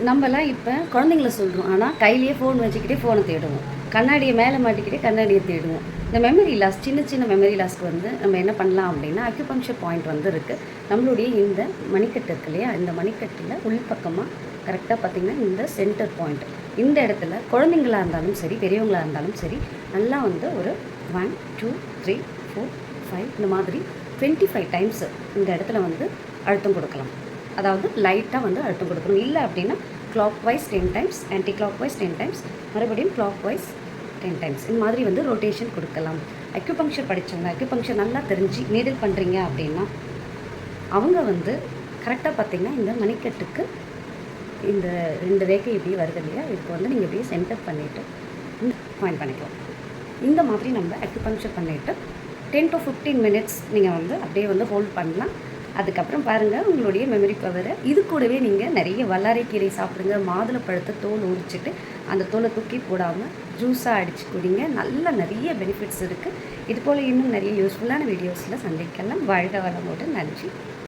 நம்மலாம் இப்போ குழந்தைங்கள சொல்கிறோம், ஆனால் கையிலேயே ஃபோன் வச்சுக்கிட்டே ஃபோனை தேடுவோம், கண்ணாடியை மேலே மாட்டிக்கிட்டே கண்ணாடியை தேடுவோம். இந்த மெமரி லாஸ், சின்ன சின்ன மெமரி லாஸ்க்கு வந்து நம்ம என்ன பண்ணலாம் அப்படின்னா, அக்யூபங்க்சர் பாயிண்ட் வந்து இருக்குது. நம்மளுடைய இந்த மணிக்கட்டு இருக்கு இல்லையா, இந்த மணிக்கட்டில் உள்பக்கமாக கரெக்டாக பார்த்திங்கன்னா இந்த சென்டர் பாயிண்ட், இந்த இடத்துல குழந்தைங்களாக இருந்தாலும் சரி, பெரியவங்களாக இருந்தாலும் சரி, நல்லா வந்து ஒரு 1 2 3 4 5 இந்த மாதிரி 25 டைம்ஸ் இந்த இடத்துல வந்து அழுத்தம் கொடுக்கலாம். அதாவது லைட்டாக வந்து அழுத்தம் கொடுக்கணும். இல்லை அப்படின்னா clock wise 10 times, anti clock wise 10 times, மறுபடியும் கிளாக் வைஸ் 10 டைம்ஸ், இந்த மாதிரி வந்து ரொட்டேஷன் கொடுக்கலாம். அக்யூபங்க்சர் படித்தவங்க, அக்யூபங்க்சர் நல்லா தெரிஞ்சு நீடில் பண்ணுறீங்க அப்படின்னா அவங்க வந்து கரெக்டாக பார்த்திங்கன்னா இந்த மணிக்கட்டுக்கு இந்த 2 ரேகை இப்படி வருது இல்லையா, இதுக்கு வந்து நீங்கள் இப்படியே சென்டர் பண்ணிவிட்டு பாயிண்ட் பண்ணிக்கலாம். இந்த மாதிரி நம்ம அக்யூபங்க்சர் பண்ணிவிட்டு 10 to 15 மினிட்ஸ் நீங்கள் வந்து அப்படியே வந்து ஹோல்ட் பண்ணலாம். அதுக்கப்புறம் பாருங்கள் உங்களுடைய மெமரி பவரை. இது கூடவே நீங்கள் நிறைய வல்லாரைக்கீரை சாப்பிடுங்க. மாதுளப்பழத்தை தோல் உரிச்சிட்டு அந்த தோலை தூக்கி போடாமல் ஜூஸாக அடித்து குடிங்க. நிறைய பெனிஃபிட்ஸ் இருக்குது. இது போல் இன்னும் நிறைய யூஸ்ஃபுல்லான வீடியோஸில் சந்திக்கலாம். வாழ்க வளமோடு. நன்றி.